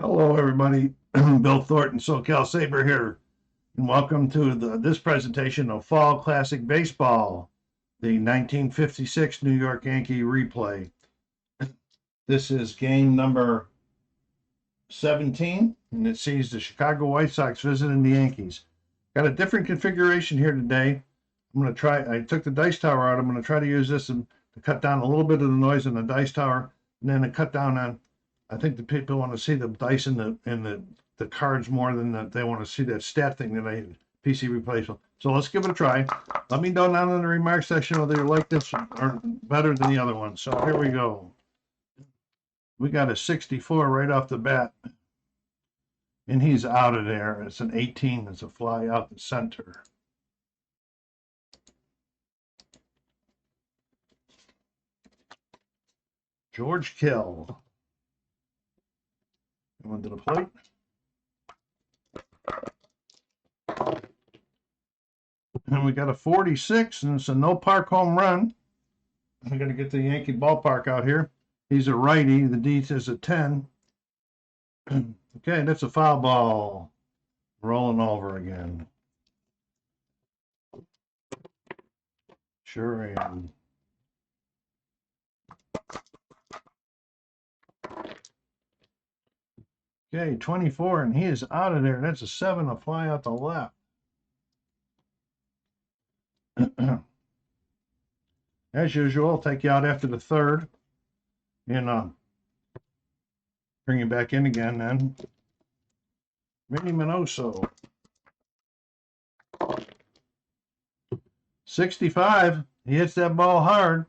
Hello, everybody. Bill Thornton, SoCal Saber here, and welcome to this presentation of Fall Classic Baseball, the 1956 New York Yankee replay. This is game number 17, and it sees the Chicago White Sox visiting the Yankees. Got a different configuration here today. I took the dice tower out. I'm going to try to use this to cut down a little bit of the noise on the dice tower, and then to cut down on. I think the people want to see the dice in the cards more than they want to see that stat thing that I PC replacement. So let's give it a try. Let me know down in the remarks section whether you like this or better than the other one. So here we go. We got a 64 right off the bat, and he's out of there. It's an 18. It's a fly out the center. George Kell. Going to the plate. And we got a 46, and it's a no park home run. I'm going to get the Yankee ballpark out here. He's a righty. The D is a 10. Okay, that's a foul ball. Rolling over again. Sure am. Okay, 24, and he is out of there. That's a 7, a fly out the left. As usual, I'll take you out after the third. And bring you back in again then. Minnie Minoso. 65. He hits that ball hard.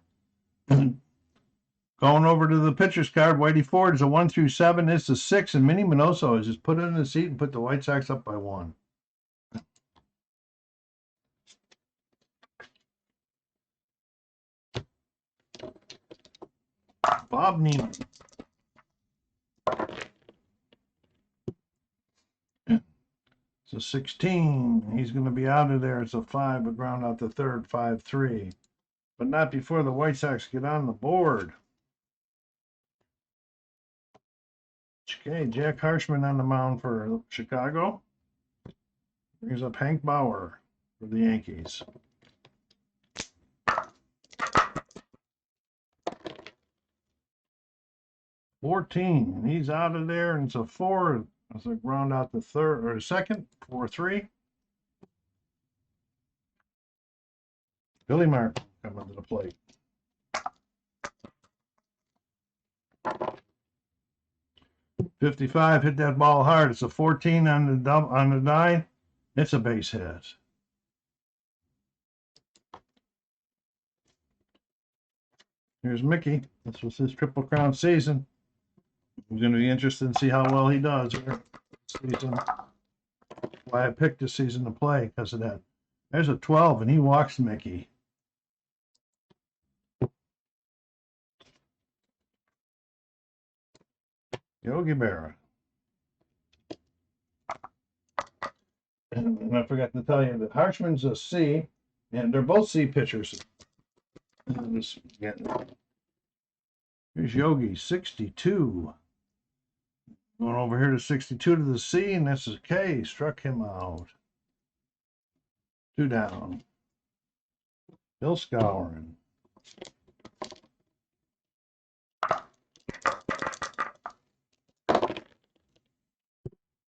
Going over to the pitcher's card, Whitey Ford is a 1 through 7. It's a 6, and Minnie Minoso has just put it in the seat and put the White Sox up by 1. Bob Neiman. It's a 16. He's going to be out of there. It's a 5, but ground out the third, 5-3. But not before the White Sox get on the board. Okay, Jack Harshman on the mound for Chicago. Brings up Hank Bauer for the Yankees. $14. He's out of there, and it's a 4. It's a ground out the third or second, 4-3. Billy Martin coming to the plate. $55 hit that ball hard. It's a 14 on the die. It's a base hit. Here's Mickey. This was his Triple Crown season. It's going to be interesting to see how well he does here season. Why I picked this season to play because of that. There's a 12, and he walks Mickey. Yogi Berra. And I forgot to tell you that Harshman's a C, and they're both C pitchers. Here's Yogi, 62. Going over here to 62 to the C, and this is K. Struck him out. 2 down. Bill Scourin.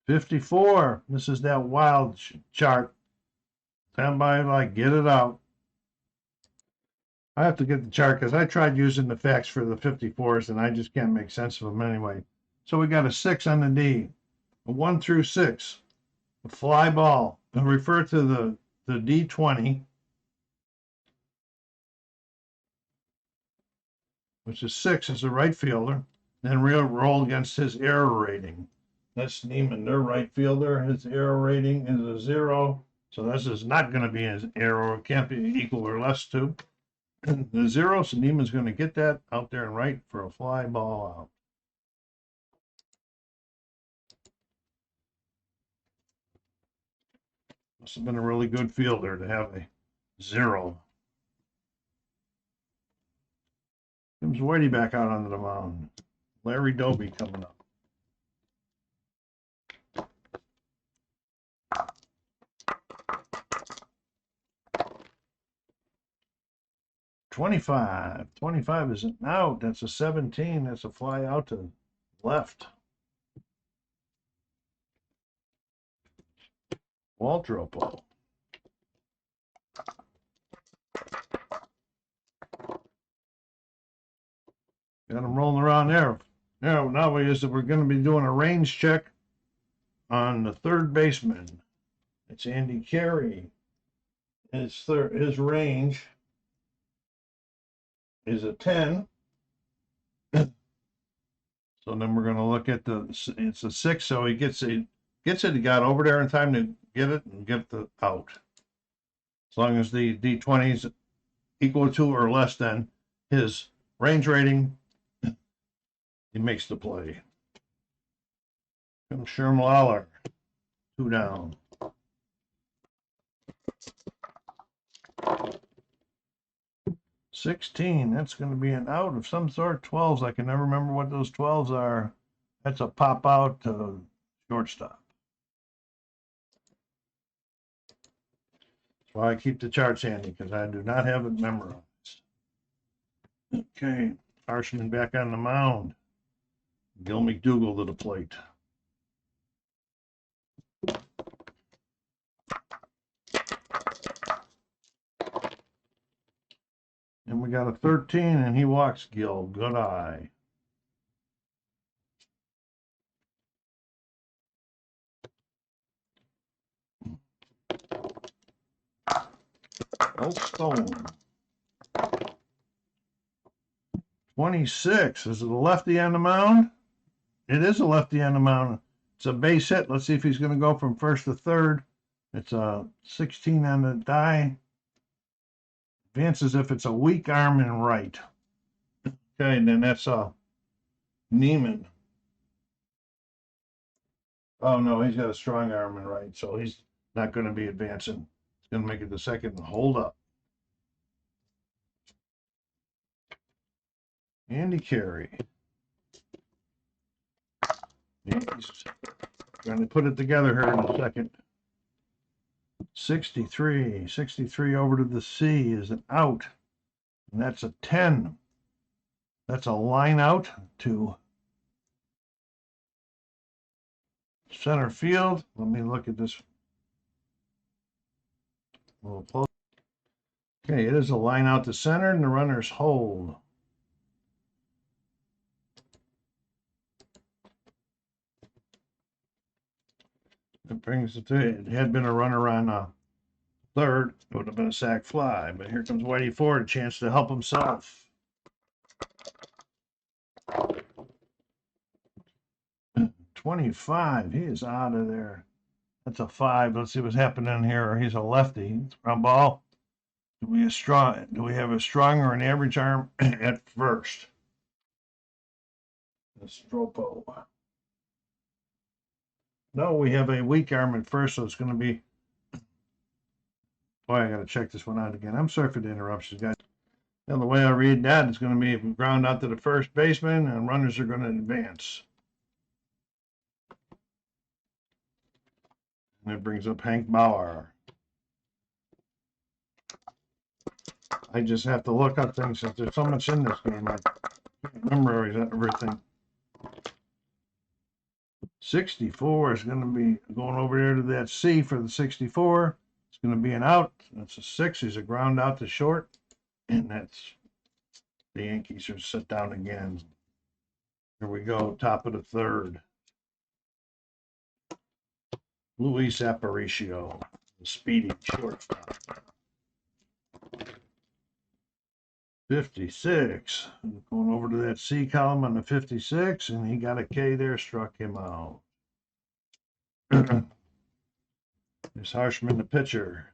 $54. This is that wild chart. Stand by, like, get it out. I have to get the chart because I tried using the facts for the 54s, and I just can't make sense of them anyway. So we got a 6 on the D, a 1 through 6, a fly ball. I'll refer to the D20, which is 6 as a right fielder, then roll against his error rating. That's Neiman, their right fielder. His error rating is a 0, so this is not going to be his error. It can't be equal or less to the 0, so Neiman's going to get that out there and right for a fly ball out. Must have been a really good fielder to have a 0. Comes Whitey back out onto the mound. Larry Doby coming up. 25. 25 is an out. That's a 17. That's a fly out to left. Waltropo. Got him rolling around there. Now we're going to be doing a range check on the third baseman. It's Andy Carey. His range is a 10. So then we're going to look at it's a 6, so he gets it. He got over there in time to get it and get the out. As long as the D20 is equal to or less than his range rating, he makes the play. Comes Sherm Lawler, 2 down. $16, that's going to be an out of some sort. 12s, I can never remember what those 12s are. That's a pop out to shortstop. That's why I keep the charts handy, because I do not have it memorized. Okay, Harshman back on the mound. Gil McDougall to the plate. And we got a 13, and he walks Gil. Good eye. Old Stone. 26. Is it a lefty on the mound? It is a lefty on the mound. It's a base hit. Let's see if he's going to go from first to third. It's a 16 on the die. Advances if it's a weak arm and right. Okay, and then that's Neiman. Oh no, he's got a strong arm and right, so he's not going to be advancing. He's going to make it the second and hold up. Andy Carey. Yankees going to put it together here in a second. 63. 63 over to the C is an out. And that's a 10. That's a line out to center field. Let me look at this. A little close. Okay, it is a line out to center, and the runners hold. It brings it to it. Had been a runner on third, it would have been a sac fly. But here comes Whitey Ford, a chance to help himself. $25. He is out of there. That's a 5. Let's see what's happening here. He's a lefty. It's ground ball. Do we have a strong or an average arm at first? The Stropo. No, we have a weak arm at first, so it's going to be. Boy, I got to check this one out again. I'm sorry for the interruptions, guys. Now, the way I read that, it's going to be ground out to the first baseman, and runners are going to advance. And that brings up Hank Bauer. I just have to look up things since there's so much in this game. I can't remember everything. 64 is going to be going over there to that C for the 64. It's going to be an out. That's a 6. He's a ground out to short. And that's the Yankees are set down again. Here we go, top of the third. Luis Aparicio, the speedy shortstop. 56. Going over to that C column on the 56, and he got a K there, struck him out. There's Harshman, the pitcher.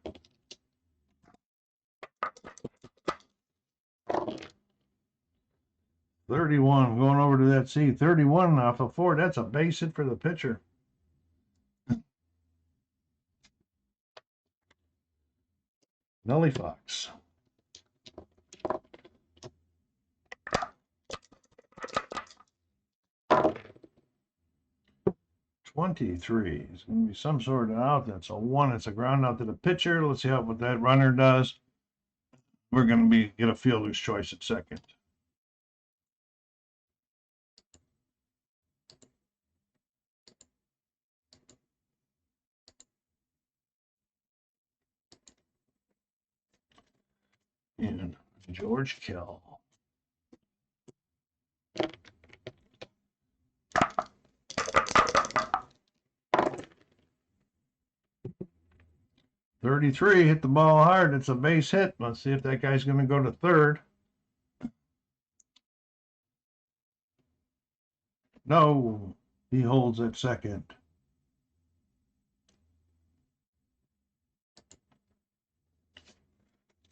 $31. Going over to that C. 31 off of 4. That's a base hit for the pitcher. Nelly Fox. $23. It's going to be some sort of out. That's a 1. It's a ground out to the pitcher. Let's see what that runner does. we're going to get a fielder's choice at second. And George Kell. .33 hit the ball hard. It's a base hit. Let's see if that guy's going to go to third. No, he holds at second.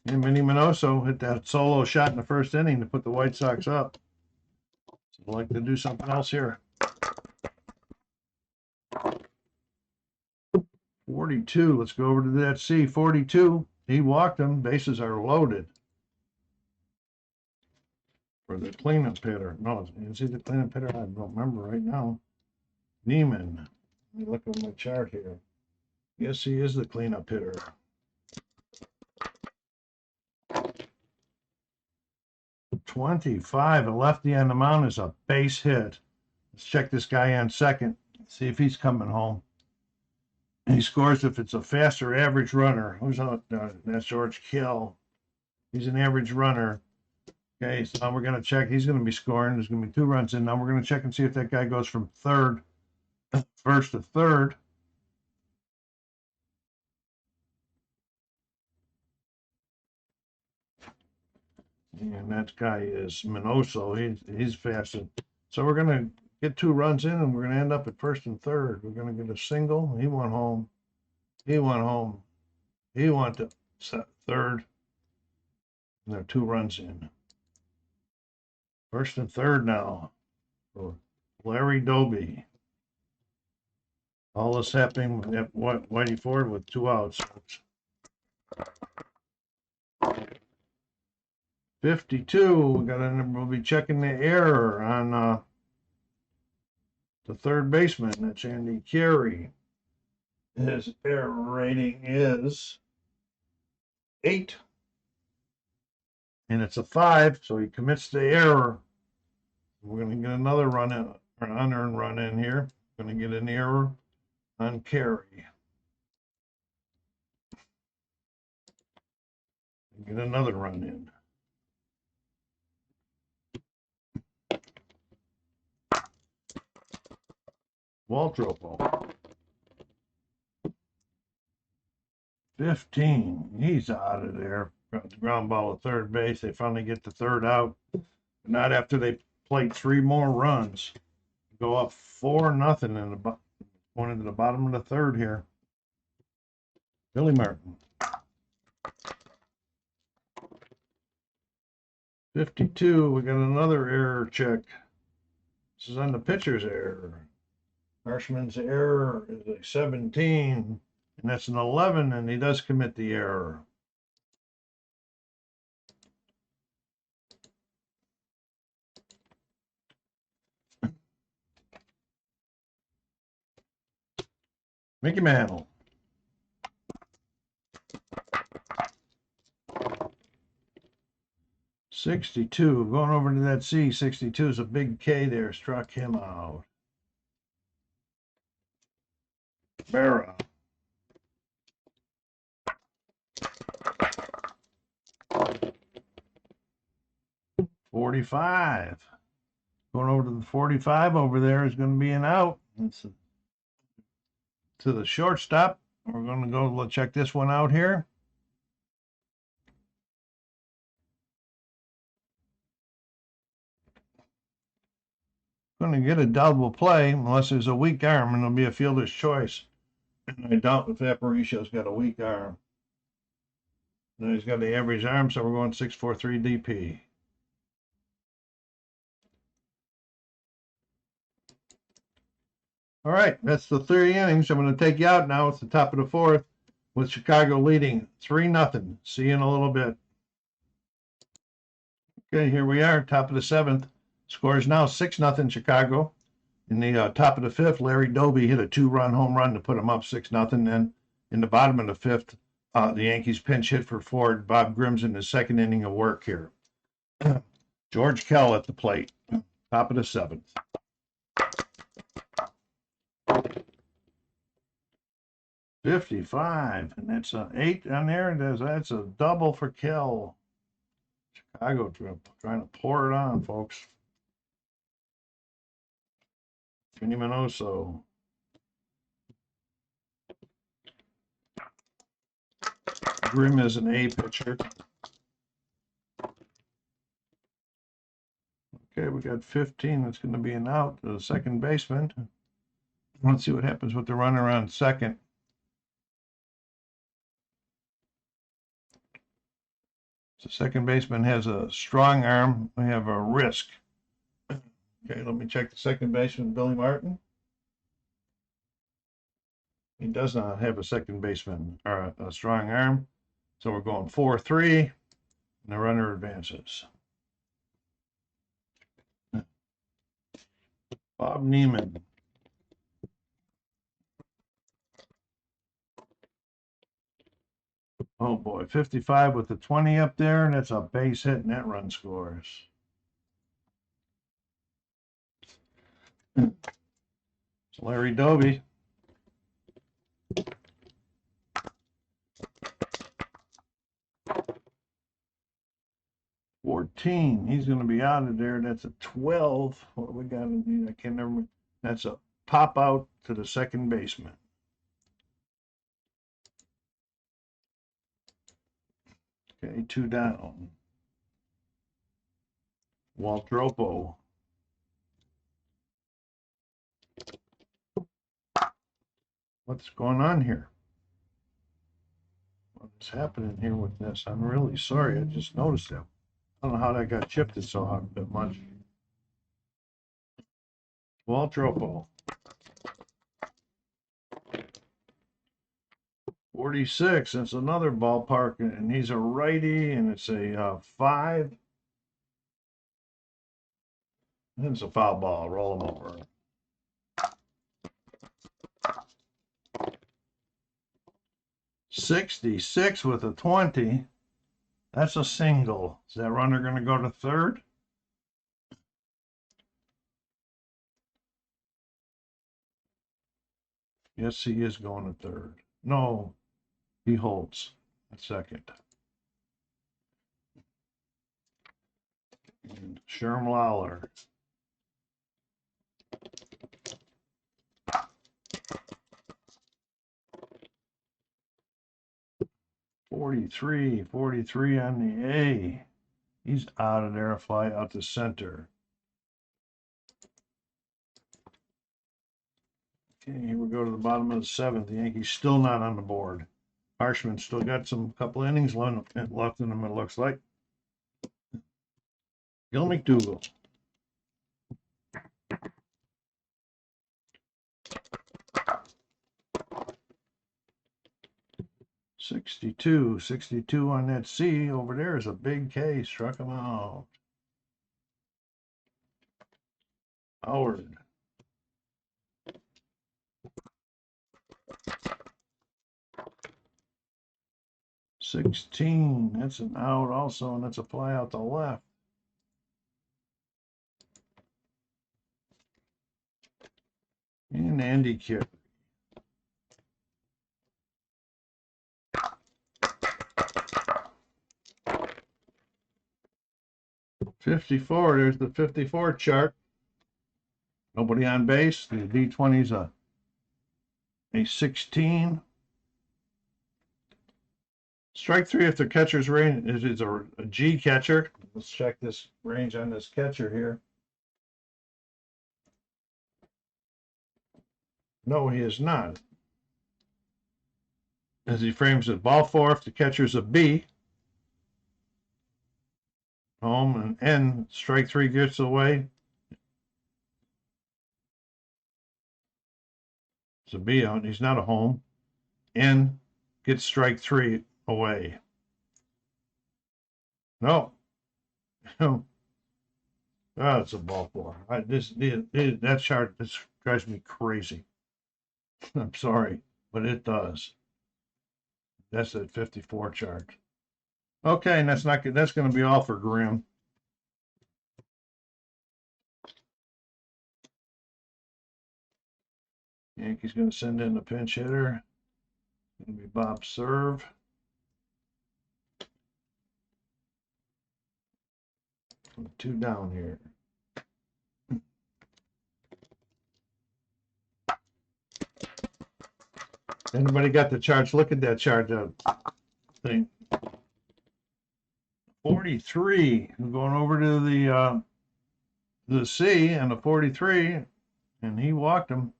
And Minnie Minoso hit that solo shot in the first inning to put the White Sox up. So I'd like to do something else here. 42. Let's go over to that C. 42. He walked him. Bases are loaded. For the cleanup hitter. No, is he the cleanup hitter? I don't remember right now. Neiman. Let me look at my chart here. Yes, he is the cleanup hitter. .25. A lefty on the mound is a base hit. Let's check this guy on second. See if he's coming home. He scores if it's a faster average runner. Who's on? That's George Kell. He's an average runner. Okay, so now we're going to check. He's going to be scoring. There's going to be 2 runs in. Now we're going to check and see if that guy goes from first to third. And that guy is Minoso. He's faster. So we're going to get 2 runs in, and we're going to end up at first and third. We're going to get a single. He went home. He went home. He went to third. And there are 2 runs in. First and third now for Larry Doby. All this happening at Whitey Ford with 2 outs. 52. We'll be checking the error on the third baseman. That's Andy Carey. His error rating is 8. And it's a 5, so he commits the error. We're going to get another run in, or an unearned run in here. Going to get an error on Carey. Get another run in. Waltropo. 15. He's out of there. Got the ground ball at third base. They finally get the third out. But not after they played 3 more runs. Go up 4-0 in the going into the bottom of the third here. Billy Martin. 52. We got another error check. This is on the pitcher's error. Harshman's error is a 17, and that's an 11, and he does commit the error. Mickey Mantle. .62, going over to that C. 62 is a big K there, struck him out. Barra. 45. Going over to the 45 over there is going to be an out. It's to the shortstop. We're going to go check this one out here. Going to get a double play unless there's a weak arm, and it'll be a fielder's choice. And I doubt if Aparicion's got a weak arm. No, he's got the average arm, so we're going 6-4-3 DP. All right, that's the 3 innings. I'm going to take you out now. It's the top of the 4th with Chicago leading 3-0. See you in a little bit. Okay, here we are, top of the 7th. Score is now 6-0 Chicago. In the top of the 5th, Larry Doby hit a 2-run home run to put him up 6-0. Then in the bottom of the 5th, The Yankees pinch hit for Ford. Bob Grimm's in the second inning of work here. George Kell at the plate, top of the seventh. .55, and that's an 8 on there. That's a double for Kell. Chicago trying to pour it on, folks. Vinny Minoso. Grimm is an A pitcher. Okay, we got 15. That's going to be an out to the second baseman. Let's see what happens with the runner on second. The second baseman has a strong arm. We have a risk. Okay, let me check the second baseman, Billy Martin. He does not have a second baseman or a strong arm. So we're going 4-3, and the runner advances. Bob Neiman. Oh boy, 55 with the 20 up there, and that's a base hit, and that run scores. It's Larry Doby. .14. He's going to be out of there. That's a 12. What we got? I can't remember. That's a pop out to the second baseman. Okay, 2 down. Walt Dropo. What's going on here? What's happening here with this? I'm really sorry. I just noticed that. I don't know how that got shifted so much. Walt Dropo. 46. That's another ballpark, and he's a righty, and it's a 5. And it's a foul ball. Roll him over. .66 with a 20. That's a single. Is that runner going to go to third? Yes, he is going to third. No, he holds at second. And Sherm Lawler. .43 on the A. He's out of there, a fly out to center. Okay, here we go to the bottom of the seventh. The Yankees still not on the board. Harshman still got some couple innings left in him, it looks like. Gil McDougall. .62 on that C. Over there is a big K. Struck him out. Howard. .16. That's an out also, and that's a fly out to left. And Andy Carey. .54. There's the 54 chart. Nobody on base. The D20's a 16. Strike 3 if the catcher's range is a G catcher. Let's check this range on this catcher here. No, he is not. As he frames it, ball 4 if the catcher's a B. Home and N. Strike 3 gets away. It's a B out. He's not a home. N gets strike 3 away. No. Oh, it's a ball 4. That chart this drives me crazy. I'm sorry, but it does. That's at 54 chart. Okay, and that's not good. That's going to be all for Grimm. Yankees going to send in the pinch hitter. It's going to be Bob Serve. Two down here. Anybody got the charts? Look at that chart thing. 43. I'm going over to the C and the 43, and he walked him.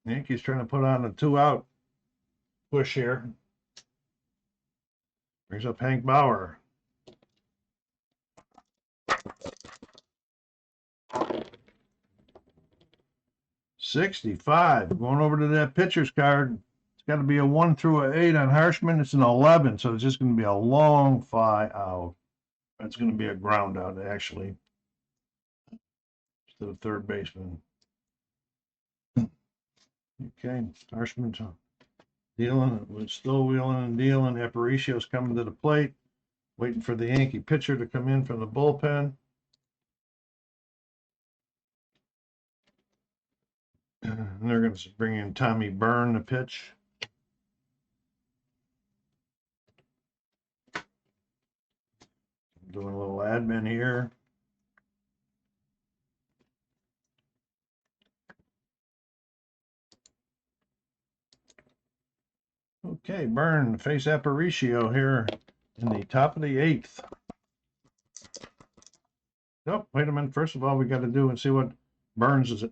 Yankees trying to put on a 2-out push here. Brings up Hank Bauer. $65. Going over to that pitcher's card. It's got to be a 1 through an 8 on Harshman. It's an 11, so it's just going to be a long fly out. It's going to be a ground out, actually, to the third baseman. Okay, Harshman's dealing, still wheeling and dealing. Aparicio's coming to the plate, waiting for the Yankee pitcher to come in from the bullpen. And they're going to bring in Tommy Byrne to pitch. Doing a little admin here. Okay, Byrne face Aparicio here in the top of the 8th. Nope, wait a minute. First of all, we got to do and see what Burns'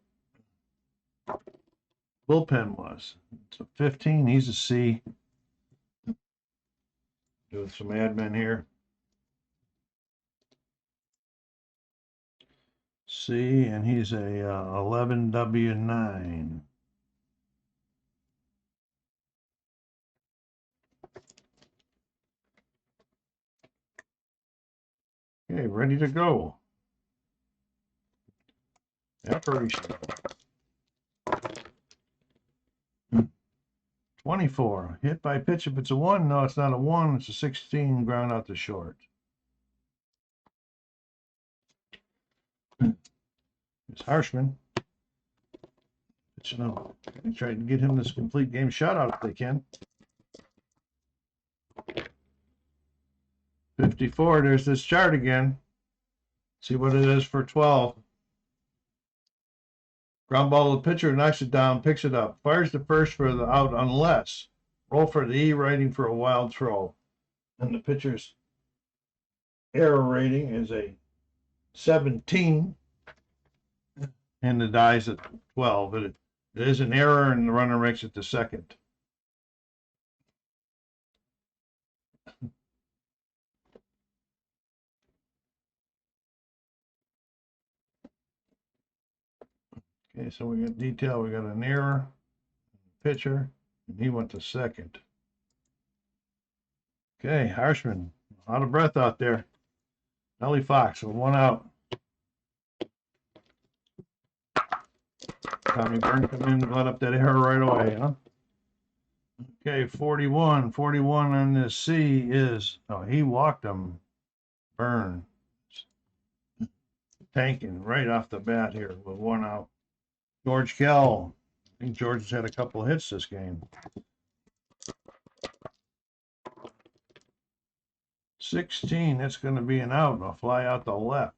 bullpen was. It's a 15. He's a C. Doing some admin here. C, and he's a 11W9. Okay, ready to go. Aparicio. 24. Hit by pitch if it's a 1. No, it's not a 1. It's a 16. Ground out to short. It's Harshman. Pitching up. Try to get him this complete game shutout if they can. 54. There's this chart again. See what it is for 12. Ground ball to the pitcher, knocks it down, picks it up, fires the first for the out unless. Roll for the E, writing for a wild throw. And the pitcher's error rating is a 17. And the die's at 12. But it is an error, and the runner makes it to second. Okay, so we got detail. We got an error, pitcher, and he went to second. Okay, Harshman, out of breath out there. Ellie Fox with 1 out. Tommy Byrne come in and let up that error right away, huh? Okay, 41. 41 on this C is, oh, he walked him. Byrne. Tanking right off the bat here with 1 out. George Kell. I think George has had a couple of hits this game. 16. That's going to be an out. A fly out the left.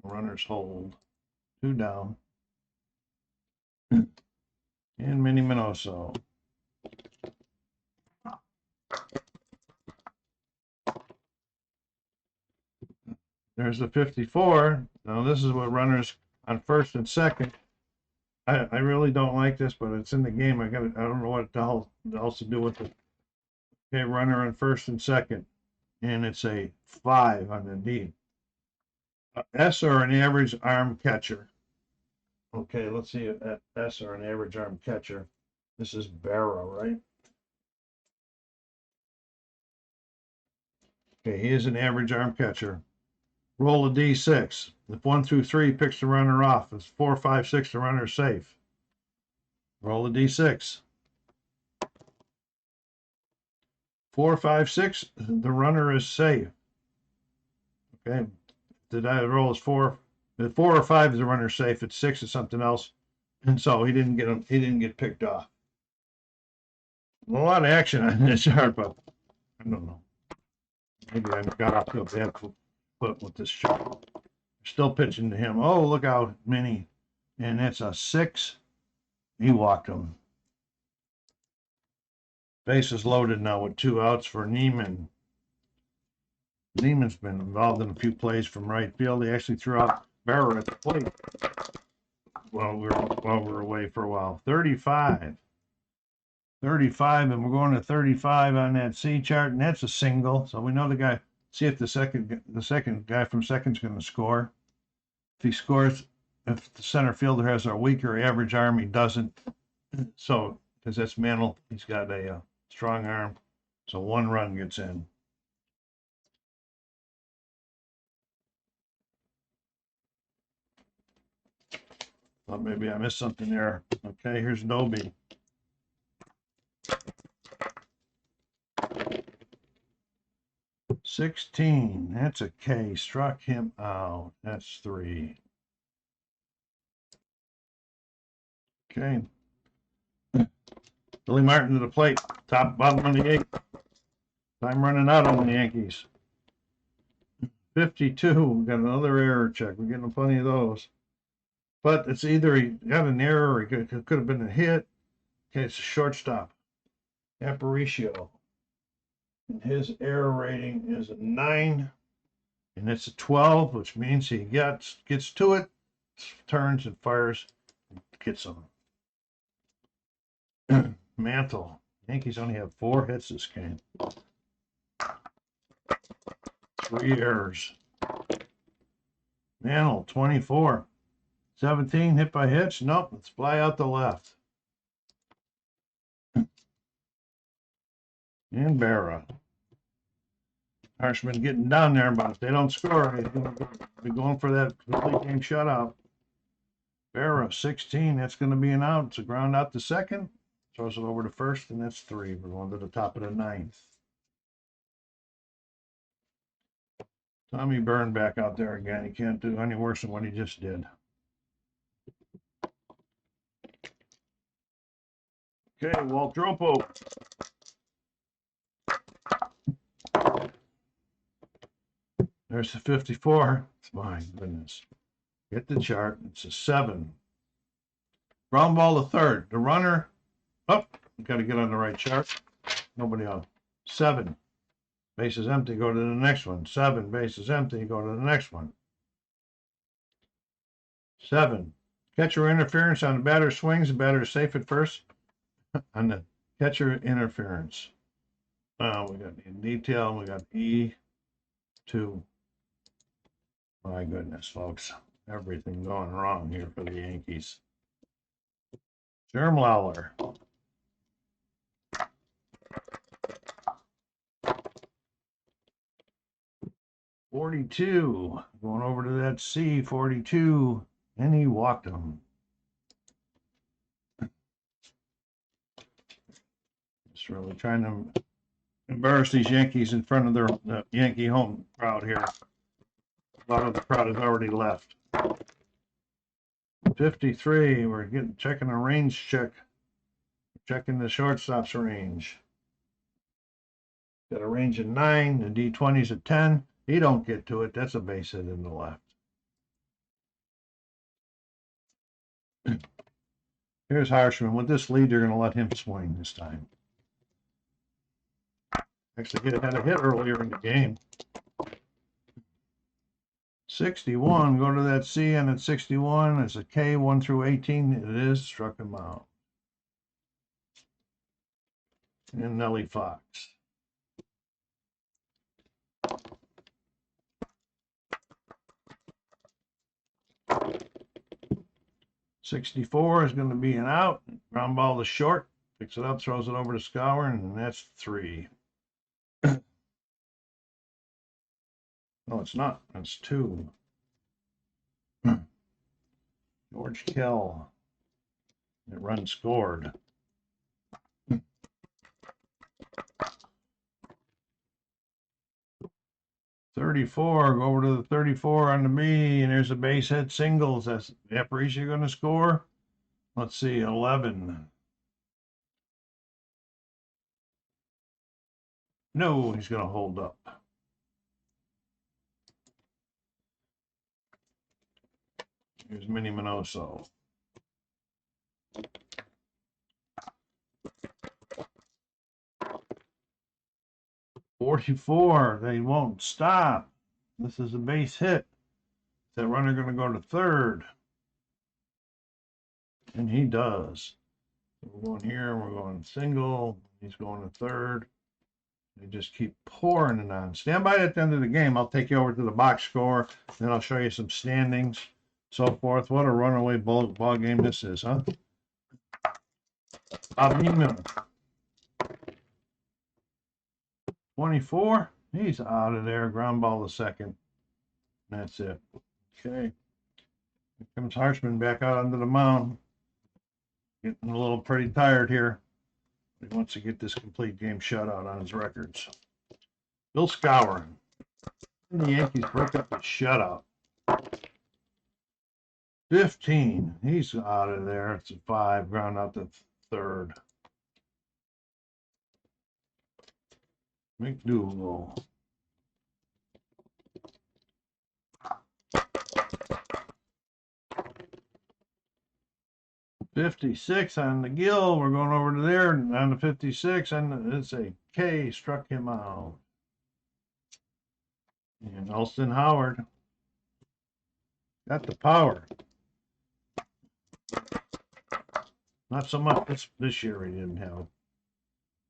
Runners hold. 2 down. And Minnie Minoso. There's the 54. Now this is what runners on first and second. I really don't like this, but it's in the game. I don't know what else to do with it. Okay, runner on first and second, and it's a 5 on the D. S or an average arm catcher. Okay, let's see if S or an average arm catcher. This is Barrow, right? Okay, he is an average arm catcher. Roll a D6. If 1 through 3 picks the runner off, it's 4, 5, 6, the runner's safe. Roll a D6. 4, 5, 6. The runner is safe. Okay. The die roll is 4. If 4 or 5 is the runner safe. It's 6 is something else. And so he didn't get him. He didn't get picked off. A lot of action on this chart, but I don't know. Maybe I got off to a bad foot with this chart. Still pitching to him. Oh, look out, Minnie. And that's a 6. He walked him. Bases loaded now with 2 outs for Neiman. Neiman's been involved in a few plays from right field. He actually threw out Barrow at the plate while we were away for a while. 35. 35, and we're going to 35 on that C chart, and that's a single. So we know the guy. See if the second guy from second's going to score. If he scores, if the center fielder has a weaker average arm, he doesn't. So because that's Mantle, he's got a strong arm. So 1 run gets in. Thought maybe I missed something there. Okay, here's Noby. $16. That's a K. Struck him out. That's 3. Okay. Billy Martin to the plate. Top, bottom of the 8th. Time running out on the Yankees. 52. We got another error check. We're getting plenty of those. But it's either he got an error or it could have been a hit. Okay, it's a shortstop. Aparicio. And his error rating is a 9. And it's a 12, which means he gets to it, turns and fires, and gets him. Mantle. Yankees only have 4 hits this game. 3 errors. Mantle, 24. 17 hit by Hitch. Nope, let's fly out the left. And Barra. Harshman getting down there, but if they don't score, he's going to be going for that complete game shutout. Barra, 16. That's going to be an out. It's a ground out to second. Throws it over to first, and that's 3. We're going to the top of the 9th. Tommy Byrne back out there again. He can't do any worse than what he just did. Okay, Walt Dropo. There's the 54. My goodness. Get the chart. It's a 7. Ground ball to third. The runner. Oh, got to get on the right chart. Nobody on. 7. Bases empty. Go to the next one. 7. Bases empty. Go to the next one. 7. Catcher interference on the batter swings. The batter is safe at first on the catcher interference. We got in detail. We got E2. My goodness, folks. Everything going wrong here for the Yankees. Germ Lawler. $42. Going over to that C, 42. And he walked him. Just really trying to embarrass these Yankees in front of the Yankee home crowd here. A lot of the crowd has already left. 53. We're checking a range check. Checking the shortstop's range. Got a range of 9. The D20's at 10. He don't get to it. That's a base hit in the left. Here's Harshman. With this lead, they're going to let him swing this time. Actually, he had a hit earlier in the game. 61. Go to that C, and at 61, it's a K, 1 through 18. It is. Struck him out. And Nellie Fox. $64 is going to be an out. Ground ball to short. Picks it up, throws it over to Scour, and that's 3. No, it's not. That's 2. George Kell. That run scored. 34, go over to the 34 on the B, and there's a base hit singles. That's Aparicio going to score. Let's see, 11. No, he's going to hold up. Here's Minnie Minoso. .44, they won't stop. This is a base hit. Is that runner going to go to third? And he does. So we're going here, we're going single. He's going to third. They just keep pouring it on. Stand by at the end of the game. I'll take you over to the box score, then I'll show you some standings, so forth. What a runaway ball game this is, huh? Abima. 24. He's out of there. Ground ball to second. That's it. Okay. Here comes Harshman back out onto the mound. Getting a little pretty tired here. He wants to get this complete game shutout on his records. Bill Skowron. The Yankees broke up the shutout. 15. He's out of there. It's a 5. Ground out to third. McDougal. .56 on the Gill. We're going over to there on the 56, and it's a K. Struck him out. And Elston Howard got the power. Not so much this year he didn't have.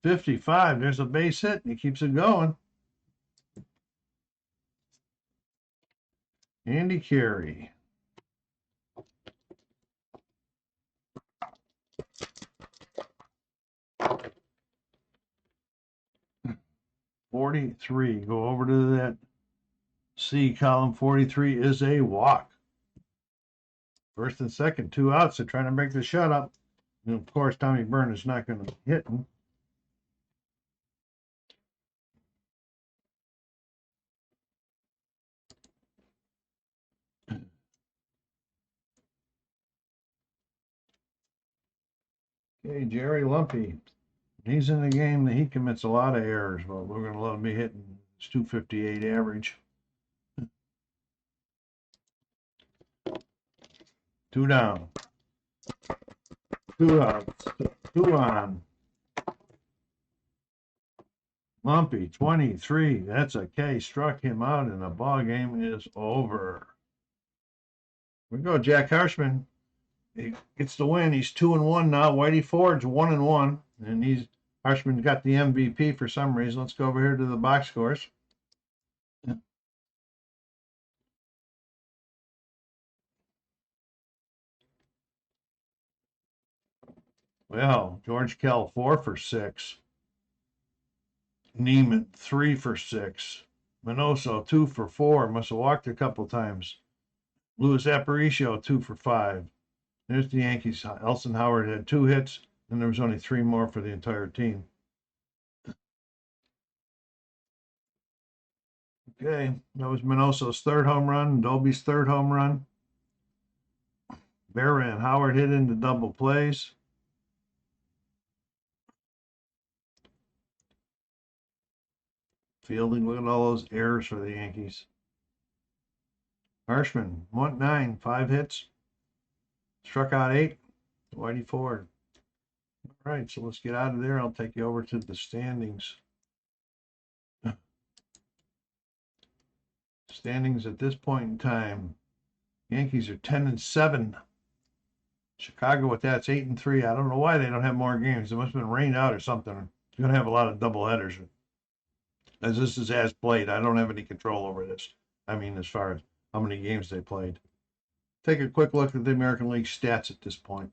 55. There's a base hit. He keeps it going. Andy Carey. 43. Go over to that C column. 43 is a walk. First and second, 2 outs. They're trying to break the shutout. And of course, Tommy Byrne is not going to hit him. Okay, Jerry Lumpy. He's in the game that he commits a lot of errors, but we're going to let him be hitting his .258 average. 2 down. 2 outs. 2 on. Lumpy, 23. That's a K. Struck him out, and the ball game is over. We go, Jack Harshman. He gets the win. He's 2-1 now. Whitey Ford's 1-1, and Harshman got the MVP for some reason. Let's go over here to the box scores. Well, George Kell 4 for 6. Neiman 3 for 6. Minoso 2 for 4. Must have walked a couple times. Luis Aparicio 2 for 5. There's the Yankees. Elston Howard had 2 hits, and there was only 3 more for the entire team. Okay, that was Minoso's 3rd home run, Dobie's 3rd home run. Berra and Howard hit into double plays. Fielding, look at all those errors for the Yankees. Harshman, 1-9, 5 hits. Struck out 8. Whitey Ford. All right, so let's get out of there. I'll take you over to the standings. Standings at this point in time. Yankees are 10-7. Chicago with that's 8-3. I don't know why they don't have more games. It must have been rained out or something. You're going to have a lot of double headers. As this is as played, I don't have any control over this. I mean, as far as how many games they played. Take a quick look at the American League stats at this point.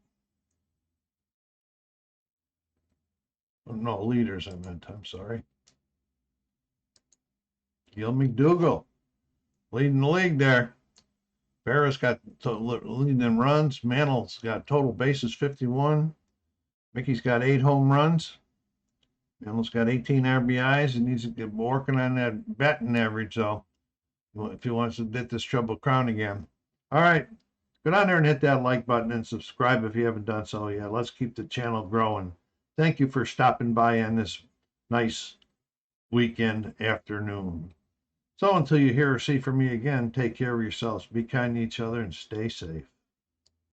Oh, no, leaders I meant. I'm sorry. Gil McDougal leading the league there. Barra's got leading in runs. Mantle's got total bases 51. Mickey's got 8 home runs. Mantle's got 18 RBIs. He needs to get working on that batting average, though. if he wants to get this Triple Crown again. All right. Get on there and hit that like button and subscribe if you haven't done so yet. Let's keep the channel growing. Thank you for stopping by on this nice weekend afternoon. So until you hear or see from me again, take care of yourselves, be kind to each other, and stay safe.